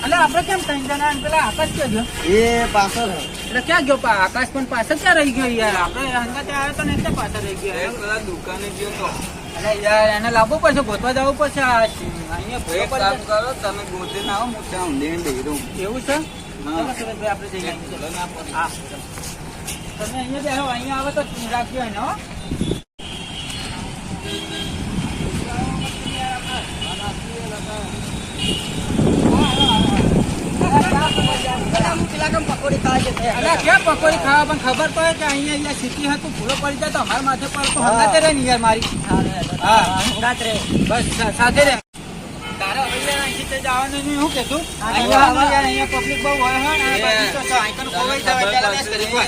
એટલે આપણે કેમ ત્રણ જણા અને પેલા આકાશ ક્યાં ગયો? એ પાછળ એટલે ક્યાં ગયો? આકાશ પણ પાછળ ક્યાં રહી ગયો યાર? આપણે હંગાતે આવ્યો તો ને એટલે પાછળ રહી ગયો. પેલા દુકાને ગયો તો. એટલે યાર એને લાવવું પડશે, ગોતવા જવું પડશે. અહીંયા એક કામ કરો, તમે ગોતે ના આવો, હું ત્યાં ઊંધે બેહી રહું. એવું છે? હા. ચલો સુરેશભાઈ આપણે જઈએ. ચલો ના પડે. હા તમે અહીંયા બેહો, અહીંયા આવે તો રાખજો એને હો. પકોડી ખાવા પણ ખબર પડે કે અહીંયા સિટી હતું, ભૂલો પડી જાય તો અમારા માથે પર તો હંગાતે રહે ને યાર મારી. હા હંગાત રે, બસ સાથે રે. તારે હવે યાર અહીંથી તે જવાનું નહીં, હું કહેતું અહીંયા યાર અહીંયા પબ્લિક બહુ હોય હો ને બગીચો છે, અહીં ખોવાઈ જવાય ત્યારે બેસ કરી હોય.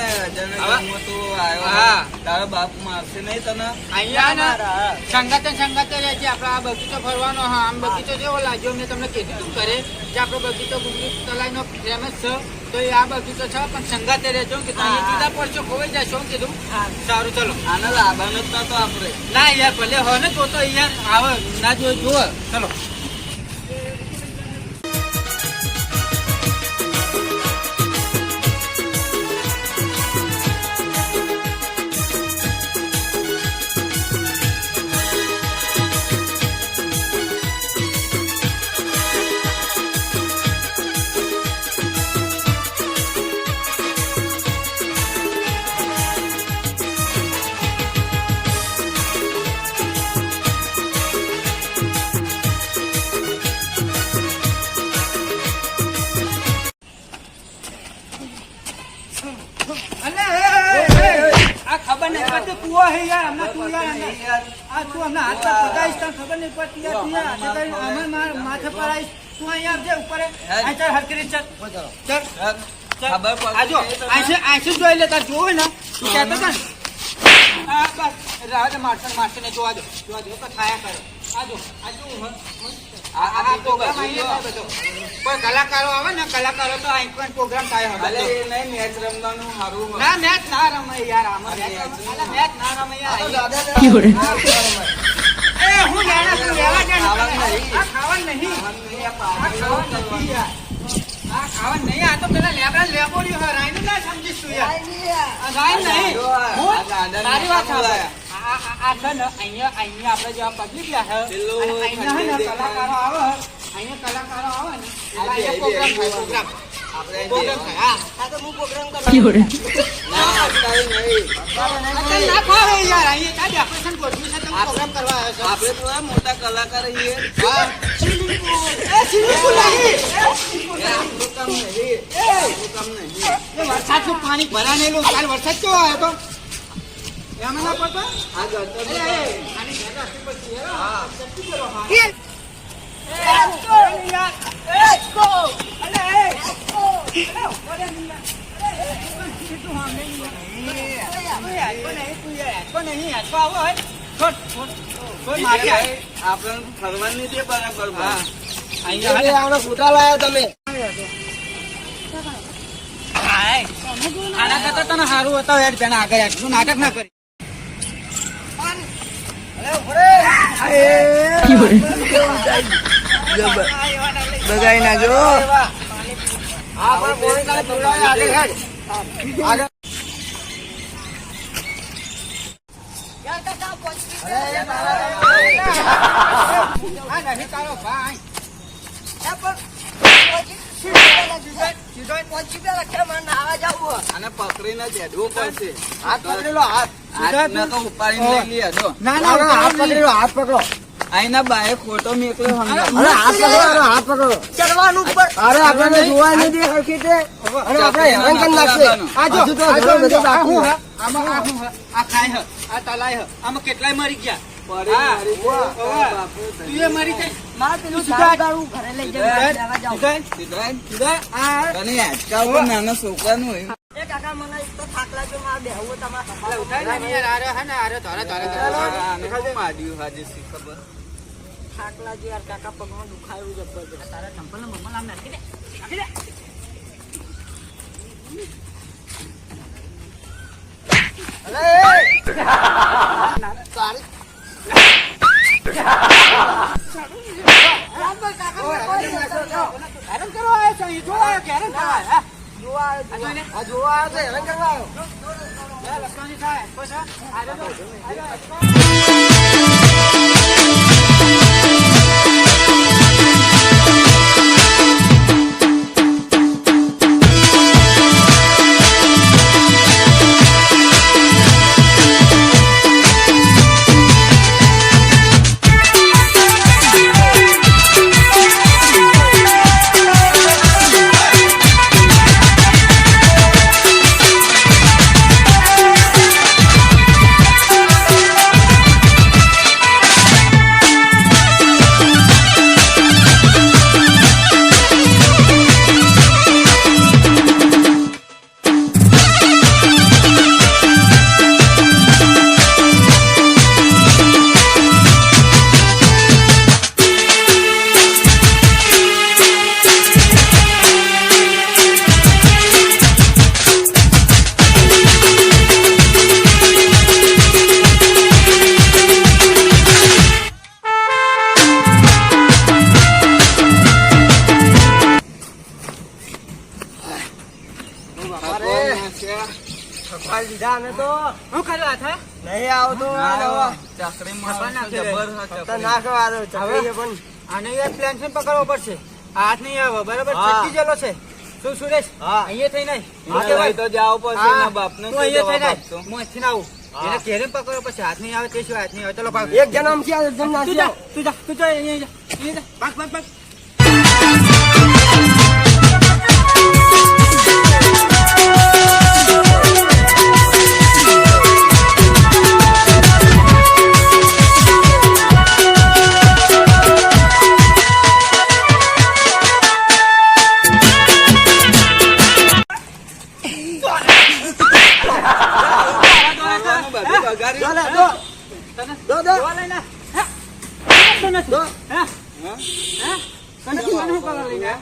હા તારો બાપ મારશે નહીં તને. અહીંયા ને સંગાતે રહેજે. આપડે આ બગીચો ફરવાનો. હા આમ બગીચો જેવો લાગ્યો, મેં તમને કીધું કરે કે આપણો બગીચો ગુંગી તલાઈનો ફેમસ છે, તો એ આ બગીચો છે, પણ સંગાતે રહેજો કે અહીંયા જુદા પડશો, ખોવાઈ જાય. શું કીધું? સારું ચલો. આને લાવવાનો જ નતો આપણે. ના યાર ભલે હોય ને તો યાર આવે ના જો જુઓ. ચલો ખબર નહીં પડતી તું હે યાર. હમણાં તું યાર આ તું હમણાં હાથ પર પગાઈશ, તને ખબર નહીં પડતી યાર. તું યાર હાથે કરીને અમાર માથે પર આવીશ. તું અહીંયા આવજે ઉપર. આ ચાલ હરકરી ચાલ ચાલ ખબર પડે. આજો આંસુ જોઈ લે. તાર જોવે ને તું કહેતો હતો ને. હા બસ રાહ દે. મારશે ને જોવા દો તો થાયા કરે. આજો આ પ્રોગ્રામ અહીંયા થાય બધો. કોઈ કલાકારો આવે ને, કલાકારો તો અહીં પણ પ્રોગ્રામ થાય હવે. અલે એ નહીં મેચ રમવાનું સારું. ના મેચ ના રમે યાર. આમાં મેચ ના રમે યાર. એ હું જાણે તું લેવા દે ને. આ ખાવાનું નહીં. આ ખાવાનું નહીં. આ તો પેલા લેબોડી હોય. રાયનું ના સમજીશ તું યાર. રાયન નહીં. તારી વાત સાંભળ. આ છે ને અહીંયા આપણે જેવા પબ્લિક રહ્યા અહીંયા ને કલાકારો આવે. અહીંયા કલાકારો આવે ને અહીંયા પ્રોગ્રામ થાય. પ્રોગ્રામ થાય. હા તો હું પ્રોગ્રામ કરવા ના ખાવે યાર. અહીંયા કાઢી આપણે ગોઠવી છે, તમે પ્રોગ્રામ કરવા આવ્યો છો. આપણે તો આ મોટા કલાકાર છીએ. હા સ્વિમિંગ પુલ નહીં. આપણું કામ નહીં. વરસાદનું પાણી ભરાનેલું. કાલ વરસાદ કેવો આવ્યો તો એમાં ના પડતો. આ ગટર આપણે ફરવા નહીં દે બરાબર. અહીંયા ફોટા લાયા તમે. આના કરતા તને સારું હતો યાર. તેના આગળ આટલું નાટક ના કરી. બગાઈ નાખજો. આને પકડીને ચેડવું પડશે. હાથ પકડેલો હાથ. હાથને તો ઉપાડીને લઈ લઈએ. જો ના હાથ પકડેલો હાથ પકડો. આઈના બાએ ખોટો મેકલો હમણાં. હાથ પકડો. ચડવાનું ઉપર. અરે આપણે જોવા નહીં દે હરખી તે. અરે આપણે હેરાન કરી નાખશે. આ જો આમાં આ ખાય હ, આ તલાય હ. આમાં કેટલાય મરી ગયા. તું એ મરી જાય. નાના છોકરાનું હોય. ખાટલા જે યાર કાકા પગમાં દુખાયું જબરદસ્ત. તારા ચંપલ ને મમ્મા આમ નાખી દે. હેરાન કરવા આવ્યો છે અહીં. જોવા આવ્યો કે હેરાન કરવા આવ્યો? જોવા આ જોઈને. આવ્યો તો હેરાન કરવા આવ્યો. લે, લખવાની થાય. બસ હા. આ જો, આ જો. સફાઈ લીધા અમે તો શું કર્યું હાથે? નહીં આવતો નવો. ચકરીમાં ના, જબર ખતરનાક વાળો ચકરી છે પણ આને યાર પ્લેનથી પકડવો પડશે. હાથ નહીં આવે બરાબર. હા. છટકી ગયેલો છે. શું સુરેશ? હા. અહીંયા થઈ નહીં. હા, લઈ તો જાવ પડશે એના બાપને તું શું અહીંયા થઈ જવાબ નહીં. આપશો? હું અહીંથી ના આવું. હા. એને ઘેરે પકડવો પડશે. હાથ નહીં આવે તે સિવાય હાથ નહીં આવે. ચલો ભાગ. એક જન્મ છે એક જન્મ તું જા, નાખ્યો. તું જા, તું જા, અહીંયા જા, અહીંયા જા. ભાગ, ભાગ, ભાગ. બધું બગાડ્યું. દો, દો, તને દો, દો. જોવા લઈને. હે? તને નથી. દો. હે? હા? હે? તને શું આનું કરવા લઈને આવ્યો?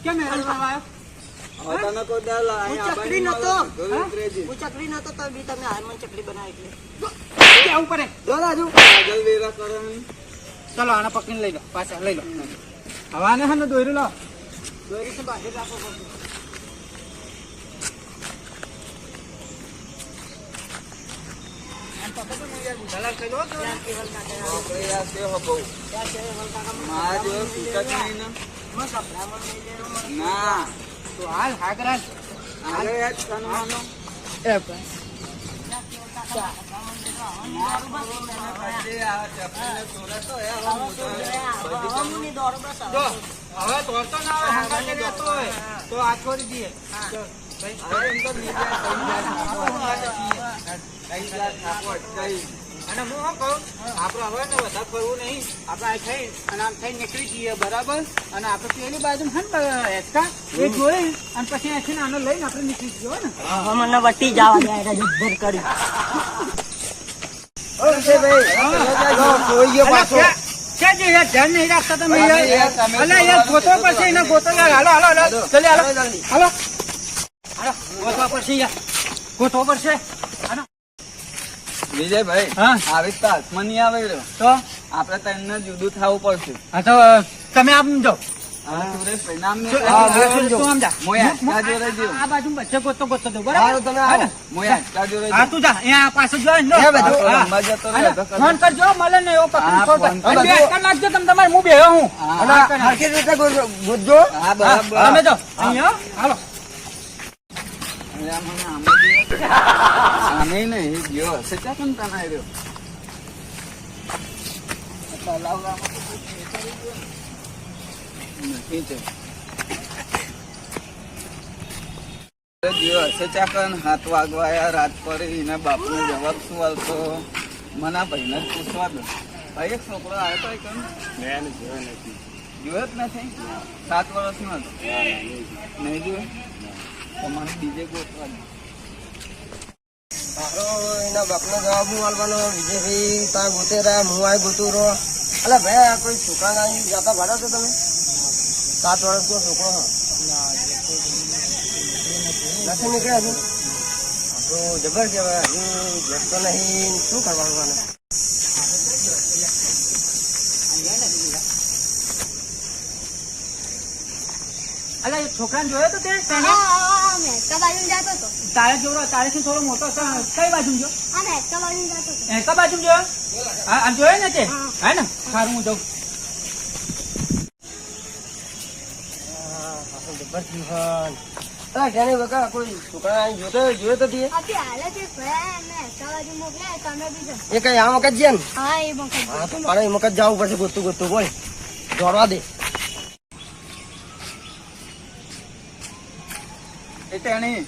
કેમ હેરાન કરવા આવ્યો? હવે તમે કોઈ દાલ અહીંયા હું ચકરી આબાની નતો. મળો. ધોઈ ઉતરેજી. હું ચકરી નતો તો બી તમે હારમાં ચકરી બનાવી એટલે કેવું પડે? દો રાજુ. પાગલ વેરા કરો ને. ચલો આને પકડીને લઈ લો પાછા લઈ લો. હવે આને હે ને દોર્યું લો. દોરી છે બાજુ રાખો પડશે. આમ પકડો ને યાર, દલાલ કરી લો તો. આપણે આ છે હો બહુ. મારા જેવો સૂચક નહીં ને. ના. તો હાલ હાગરાજ. આગળ યાદ કરવાનો. એ ભાઈ. પછી આ ચકરીને છોડે તો એ હવે મોટો જો, હવે દોડતો ના આવે, હંગાતે રહેતો હોય, તો આ છોડી દઈએ. જો, ભાઈ. હવે એમ તો નીચે કઈ જાત નાખો, કઈ. અને હું શું કહું, આપણે હવે ને વધારે ફરવું નહીં. આપણે આ થઈ અને આમ થઈ નીકળી જઈએ બરાબર. અને આપણે પેલી બાજુ છે ને હેચકા એ જોઈ અને પછી અહીંથી નાનો લઈને આપણે નીકળી જઈએ હો ને. મને વટી જવા દે જબ્બર કરી ઓકે ભાઈ કોઈ ગયો પાછો ક્યાં છે યાર? ધ્યાન નહીં રાખતા તમે અલા, યાર. યાર, તમે અલા યાર, ગોતવો પડશે એને, ગોતો યાર. હાલો હાલો હાલો ચાલે હાલો જલ્દી. હાલો હાલો ગોતવા પડશે યાર, ગોતવો પડશે. હાલો. વિજયભાઈ હા. આવી તો હાથમાં નહીં આવે રહ્યો. તો આપણે તમને જુદું થવું પડશે. હા તો તમે આમ જાઓ. હવે સુરેશભાઈ નામ ને હા, હા, તું જો. આમ જા. મોય હાચકા જોડે જેવું. આ બાજુ વચ્ચે ગોતતો ગોતતો જાઉં, હારું, બરાબર? તમે હા આવો. ને? મોય હાચકા જોડે હા જેવું. તું જા, અહીંયા પાછળ જોઈ ને. હે બધું. હા. લંબા જતો હાલો, રહ્યો તો ફોન કરજો મળે ને એવો પકડી હા, ફોન કર. ફોન અને બે કરજો. હાથમાં નાખજો તમે તમારે, હું બેહ્યો હું. હા. અને હરખી રીતે ગોતજો હા, હા, બરાબર. તમે જો અહીંયા હાલો. અલ્યા, મને આમે બી- આમે નહીં, ગયો હશે ચા કેમ તને આવ્યો? તલાવડામાં તો કોઈ ખેતર જ નથી છે. ગયો હશે ચા કન, 7 વાગવા આયા, રાત પડી, એના બાપનો જવાબ શું આલતો? મને આ ભાઈને જ પૂછવા દો. ભાઈ એક છોકરો આવ્યો તો એ કેમ? જોયો જ નથી? 7 વર્ષનો હતો? નહીં જોયો? તમારે બીજે ગોતવા દો. તારો એના બાપનો જવાબ હું આલવાનો વિજયભાઈ તા ગોતે રહ્યા હું આ ગોતું રહો અલે ભાઈ આ કોઈ છોકરા ના જાતા ભાડા તો તમે 7 વર્ષનો છોકરો હા નથી નીકળ્યા હજુ તો જબર કહેવાય હજુ જતો નહીં શું કરવાનું આને અલા એ છોકરાને જોયો તો તે તેને? હા, મેચકા બાજુ જતો હતો. તારેથી થોડો મોટો છે. કઈ બાજુ ગયો? હા, મેચકા બાજુ જતો હતો. એકા બાજુ જોયો? હા આ જોયો ને તે? હા. હે ને સારું હું જાઉં. કોઈ છોકરા જોયો તો તે અભી હાલે છે ભાઈ, મેચકા બાજુ મોકલ્યા, તમે બી જાઓ. એ કઈ આ વખત છે ને હા, એ મોકલજો. હા તો મારે એ વખત જવું પડશે ગોતું બોલ દોડવા દે એ તેણી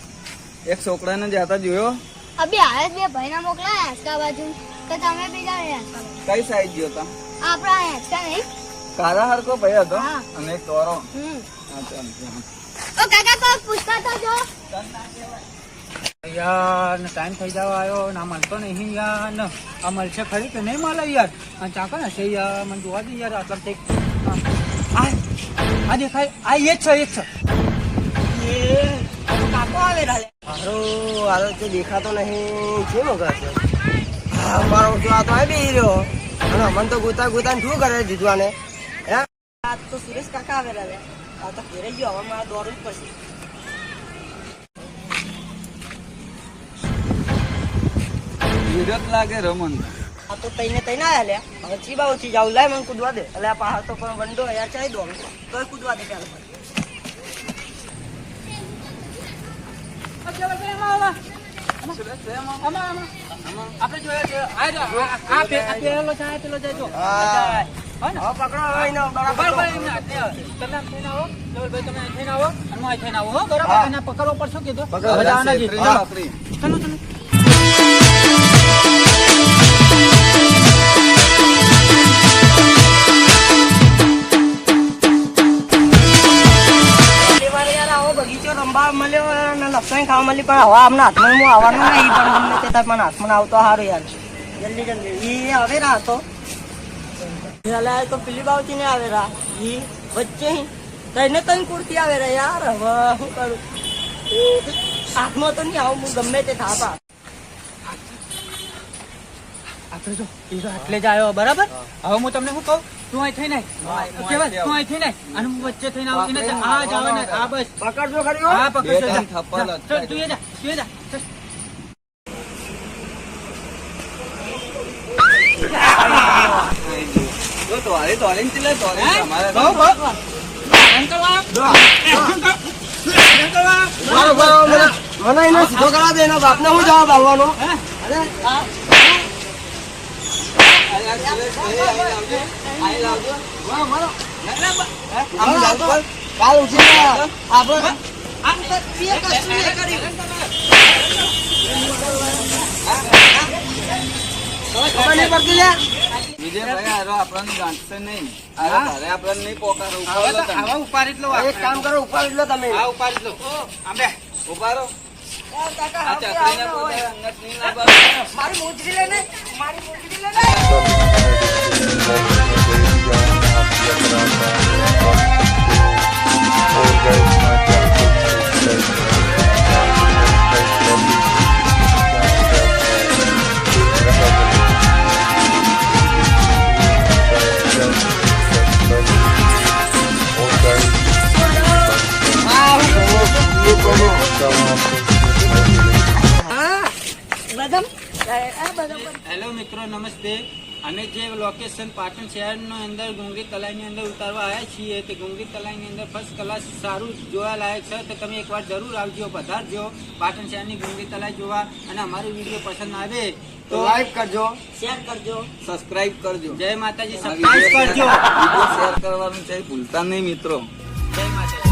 એક છોકરાને જાતા જોયો. અભી હાલે જ બે ભાઈના મોકલ્યા મેચકા બાજુ, તો તમે બી જાઓ મેચકા બાજુ. કઈ સાઈડ ગયો તા? આપણા મેચકા નહીં. કાળા હરકો ભાઈ હતો હા. અને એક તોરો. હમ. હા, ચાલ, ચાલ. ઓ કાકા કોઈ પૂછતા તો જો. યાર ને ટાઈમ થઈ જવા આવ્યો ના મળતો નહીં યાર ને આ મળશે ખરી કે નહીં મળે યાર આ ચાકો ને છે યાર મને જોવા દે યાર આટલા તે આ દેખાય આ એ જ છે કાકો આવે હારો તે દેખાતો નહીં કેમ વગર હા મારો જો આ તો આવી બી રહ્યો અને અમને તો ગોતા શું કરે દીધું આને હે આ તો સુરેશ કાકા આવે રહ્યા આ તો ઘેરે ગયો હવે મારે દોડવું જ પડશે વિરત લાગે રમન. આ તો તઈને આવ્યા લે હવે ચીબા ઓછી જાવ લાય મને કૂદવા દે એટલે આ પહાડ તો પણ વંડો યાર ચાઈ દો તોય કૂદવા દે ચાલ આપણે જોયા છે પેલો જાય પેલો જાય જો હા. હા ને હવે પકડો હવે એને બરાબર બરાબર એમને હાથે આવે. તમે આમ થઈને આવો લેવલભાઈ તમે અહીં થઈને આવો અને હું અહીં થઈને આવું હો બરાબર હા. એને પકડવો પડશે કીધું પકડો. હવે જવાના જ. છેતરી જાઓ આપણી. ચલો ચલો લેવારે યાર આવો બગીચો રંબા મળ્યો અને લપસાઈ ખાવા મળી પણ હવે આમના હાથમાં હું આવવાનું નહીં પણ ગમે તે તાર મને હાથમાં આવતો સારું યાર જલ્દી એ હવે રાતો પેલા તો પેલી બાવતી ને આવે રા ઈ વચ્ચે તઈને તઈને કુર્તી આવે રે યાર હવે શું કરું હાથમાં તો નહીં આવું હું ગમે તે થાપા આપણે જો એ તો એટલે જ આવ્યો બરાબર હવે હું તમને શું કહું તું અહીં થઈને કેવાય તું અહીં થઈને અને હું વચ્ચે થઈને આવું એને આ જ આવે ને આ બસ પકડજો ખરી હો. હા બે પકડજો ત્રણ જા. થપ્પા જા. લટકાઈ તું એ જા ચલ. જો તોડીને ચીલે, તોડીને હે? તમારે બહુ, બહુ. અંકલ વાહ. અંકલ વાહ. મને એને સીધો કરા દે એના બાપને હું જવાબ આવવાનો હે? અરે આ આમ જાવ તો કાલ ઉઠીને આપણે ખબર નહીં પડતી લે વિજયભાઈ હારો આપણને ગાંઠશે નહીં. હારો તારે આપણને નહીં પોકારો. આવા ઉપાડો તો- તમે. આવા ઉપાડી જ લો એક કામ કરો ઉપાડી લો તમે આ ઉપાડી જ લો આંબે ઉપાડો. કાકા, આ આપણે ચકરીને આવતા પોતે હોય. અંગત નહીં લાવવાનું. મારી મોજડી લે ને મારી મોજડી લે ને હેલો મિત્રો નમસ્તે અમે જે લોકેશન પાટણ શહેરની અંદર ગુંગરી તલાઈની અંદર ઉતારવા આવ્યા છીએ તે ગુંગરી તલાઈની અંદર ફર્સ્ટ ક્લાસ સારું જોવાલાયક છે તો તમે એકવાર જરૂર આવજો પધારજો પાટણ શહેરની ગુંગરી તલાઈ જોવા અને અમારો વિડીયો પસંદ આવે તો તો લાઈક કરજો શેર કરજો સબસ્ક્રાઇબ કરજો. જય માતાજી આ સબસ્ક્રાઇબ કરજો વિડીયો શેર કરવાનું છે ભૂલતા નહીં મિત્રો. જય માતાજી.